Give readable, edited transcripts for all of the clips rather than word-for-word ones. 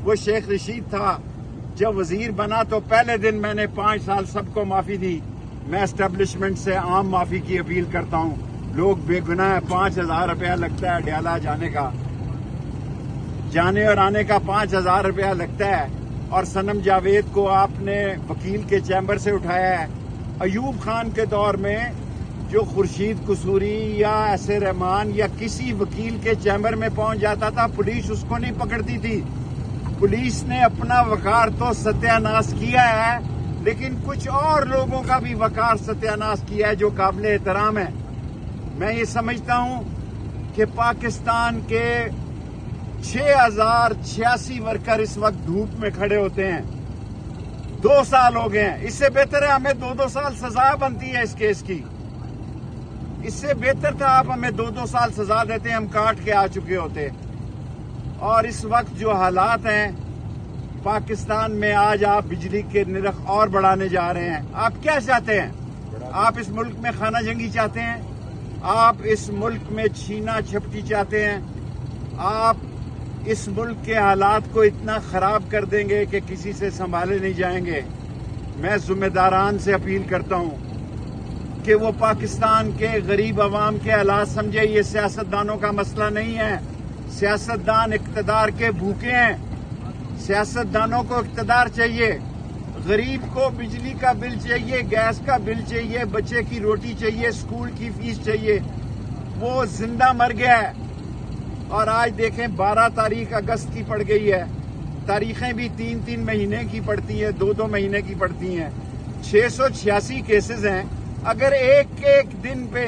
وہ شیخ رشید تھا، جب وزیر بنا تو پہلے دن میں نے 5 سال سب کو معافی دی۔ میں اسٹیبلشمنٹ سے عام معافی کی اپیل کرتا ہوں، لوگ بے گناہ ہیں۔ 5,000 روپیہ لگتا ہے ڈیالہ جانے کا، جانے اور آنے کا 5,000 روپیہ لگتا ہے، اور صنم جاوید کو آپ نے وکیل کے چیمبر سے اٹھایا ہے۔ ایوب خان کے دور میں جو خورشید قصوری یا ایسے رحمان یا کسی وکیل کے چیمبر میں پہنچ جاتا تھا، پولیس اس کو نہیں پکڑتی تھی۔ پولیس نے اپنا وقار تو ستیہ ناش کیا ہے، لیکن کچھ اور لوگوں کا بھی وقار ستیہ ناش کیا ہے جو قابل احترام ہے۔ میں یہ سمجھتا ہوں کہ پاکستان کے 6,086 ورکر اس وقت دھوپ میں کھڑے ہوتے ہیں، 2 سال ہو گئے ہیں۔ اس سے بہتر ہے ہمیں 2 سال سزا بنتی ہے اس کیس کی، اس سے بہتر تھا آپ ہمیں 2 سال سزا دیتے، ہم کاٹ کے آ چکے ہوتے۔ اور اس وقت جو حالات ہیں پاکستان میں، آج آپ بجلی کے نرخ اور بڑھانے جا رہے ہیں۔ آپ کیا چاہتے ہیں؟ آپ اس ملک میں خانہ جنگی چاہتے ہیں؟ آپ اس ملک میں چھینا جھپٹی چاہتے ہیں؟ آپ اس ملک کے حالات کو اتنا خراب کر دیں گے کہ کسی سے سنبھالے نہیں جائیں گے۔ میں ذمہ داران سے اپیل کرتا ہوں کہ وہ پاکستان کے غریب عوام کے حالات سمجھے۔ یہ سیاستدانوں کا مسئلہ نہیں ہے، سیاستدان اقتدار کے بھوکے ہیں، سیاستدانوں کو اقتدار چاہیے۔ غریب کو بجلی کا بل چاہیے، گیس کا بل چاہیے، بچے کی روٹی چاہیے، اسکول کی فیس چاہیے۔ وہ زندہ مر گیا ہے۔ اور آج دیکھیں 12 تاریخ اگست کی پڑ گئی ہے، تاریخیں بھی 3 مہینے کی پڑتی ہیں، 2 مہینے کی پڑتی ہیں۔ 686 کیسز ہیں۔ اگر ایک دن پہ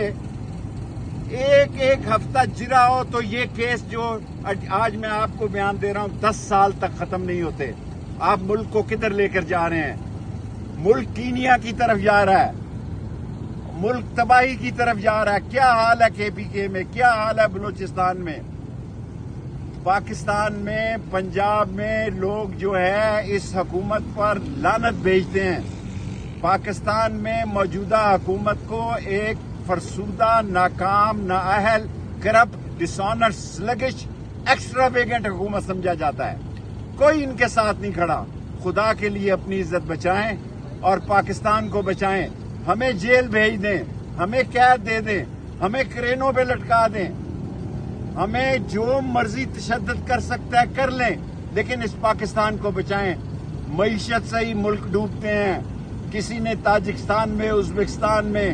ایک ہفتہ جرا ہو تو یہ کیس جو آج میں آپ کو بیان دے رہا ہوں 10 سال تک ختم نہیں ہوتے۔ آپ ملک کو کدھر لے کر جا رہے ہیں؟ ملک کینیا کی طرف جا رہا ہے، ملک تباہی کی طرف جا رہا ہے۔ کیا حال ہے KPK میں، کیا حال ہے بلوچستان میں؟ پاکستان میں، پنجاب میں لوگ جو ہے اس حکومت پر لعنت بھیجتے ہیں۔ پاکستان میں موجودہ حکومت کو ایک فرسودہ، ناکام، نااہل، کرپٹ، ڈس آنر، سلگش، ایکسٹرا ویگنٹ حکومت سمجھا جاتا ہے۔ کوئی ان کے ساتھ نہیں کھڑا۔ خدا کے لیے اپنی عزت بچائیں اور پاکستان کو بچائیں۔ ہمیں جیل بھیج دیں، ہمیں قید دے دیں، ہمیں کرینوں پہ لٹکا دیں، ہمیں جو مرضی تشدد کر سکتا ہے کر لیں، لیکن اس پاکستان کو بچائیں۔ معیشت سے ہی ملک ڈوبتے ہیں۔ کسی نے تاجکستان میں، ازبکستان میں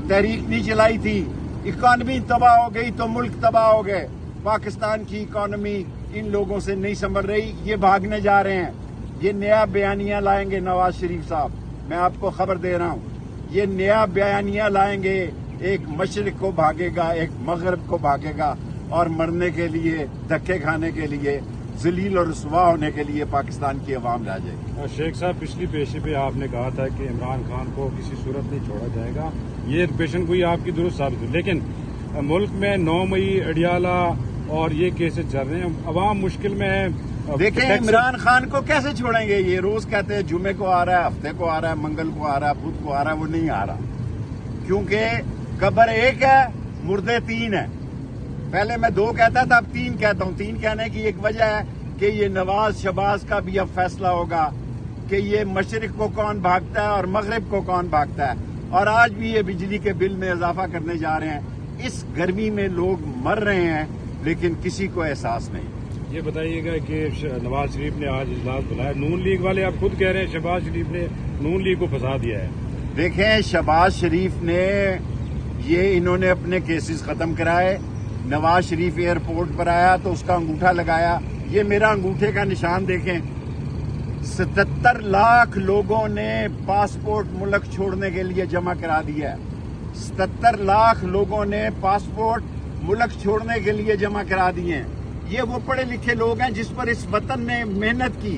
تحریک نہیں چلائی تھی، اکانومی تباہ ہو گئی تو ملک تباہ ہو گئے۔ پاکستان کی اکانومی ان لوگوں سے نہیں سنبھل رہی، یہ بھاگنے جا رہے ہیں۔ یہ نیا بیانیہ لائیں گے نواز شریف صاحب، میں آپ کو خبر دے رہا ہوں، یہ نیا بیانیہ لائیں گے۔ ایک مشرق کو بھاگے گا، ایک مغرب کو بھاگے گا، اور مرنے کے لیے، دھکے کھانے کے لیے، ذلیل اور رسوا ہونے کے لیے پاکستان کی عوام لا جائے گی۔ شیخ صاحب، پچھلی پیشی پہ آپ نے کہا تھا کہ عمران خان کو کسی صورت نہیں چھوڑا جائے گا، یہ پیشن گوئی آپ کی درست ثابت ہوئی، لیکن ملک میں 9 مئی، اڈیالہ اور یہ کیسز چل رہے ہیں، عوام مشکل میں ہے۔ دیکھیں عمران خان کو کیسے چھوڑیں گے؟ یہ روز کہتے ہیں جمعے کو آ رہا ہے، ہفتے کو آ رہا ہے، منگل کو آ رہا ہے، بدھ کو آ رہا ہے، وہ نہیں آ رہا، کیونکہ قبر ایک ہے، مردے 3 ہیں۔ پہلے میں 2 کہتا تھا، اب 3 کہتا ہوں۔ 3 کہنے کی ایک وجہ ہے کہ یہ نواز شہباز کا بھی اب فیصلہ ہوگا کہ یہ مشرق کو کون بھاگتا ہے اور مغرب کو کون بھاگتا ہے۔ اور آج بھی یہ بجلی کے بل میں اضافہ کرنے جا رہے ہیں۔ اس گرمی میں لوگ مر رہے ہیں لیکن کسی کو احساس نہیں۔ یہ بتائیے گا کہ نواز شریف نے آج اجلاس بلایا، نون لیگ والے اب خود کہہ رہے ہیں شہباز شریف نے نون لیگ کو پھنسا دیا ہے۔ دیکھیں شہباز شریف نے انہوں نے اپنے کیسز ختم کرائے۔ نواز شریف ایئرپورٹ پر آیا تو اس کا انگوٹھا لگایا۔ یہ میرا انگوٹھے کا نشان دیکھیں۔ 77 لاکھ لوگوں نے پاسپورٹ ملک چھوڑنے کے لیے جمع کرا دیا ہے۔ 77 لاکھ لوگوں نے پاسپورٹ ملک چھوڑنے کے لیے جمع کرا دیے ہیں۔ یہ وہ پڑھے لکھے لوگ ہیں جس پر اس وطن نے محنت کی،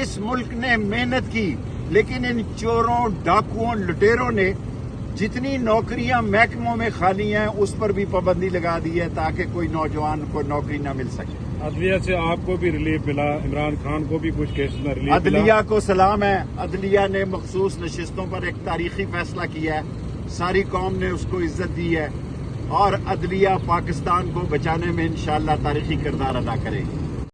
اس ملک نے محنت کی، لیکن ان چوروں، ڈاکوؤں، لٹیروں نے جتنی نوکریاں محکموں میں خالی ہیں اس پر بھی پابندی لگا دی ہے تاکہ کوئی نوجوان کو نوکری نہ مل سکے۔ عدلیہ سے آپ کو بھی ریلیف ملا، عمران خان کو بھی کچھ کیسز میں ریلیف ملا۔ عدلیہ کو سلام ہے۔ عدلیہ نے مخصوص نشستوں پر ایک تاریخی فیصلہ کیا ہے، ساری قوم نے اس کو عزت دی ہے، اور عدلیہ پاکستان کو بچانے میں انشاءاللہ تاریخی کردار ادا کرے گی۔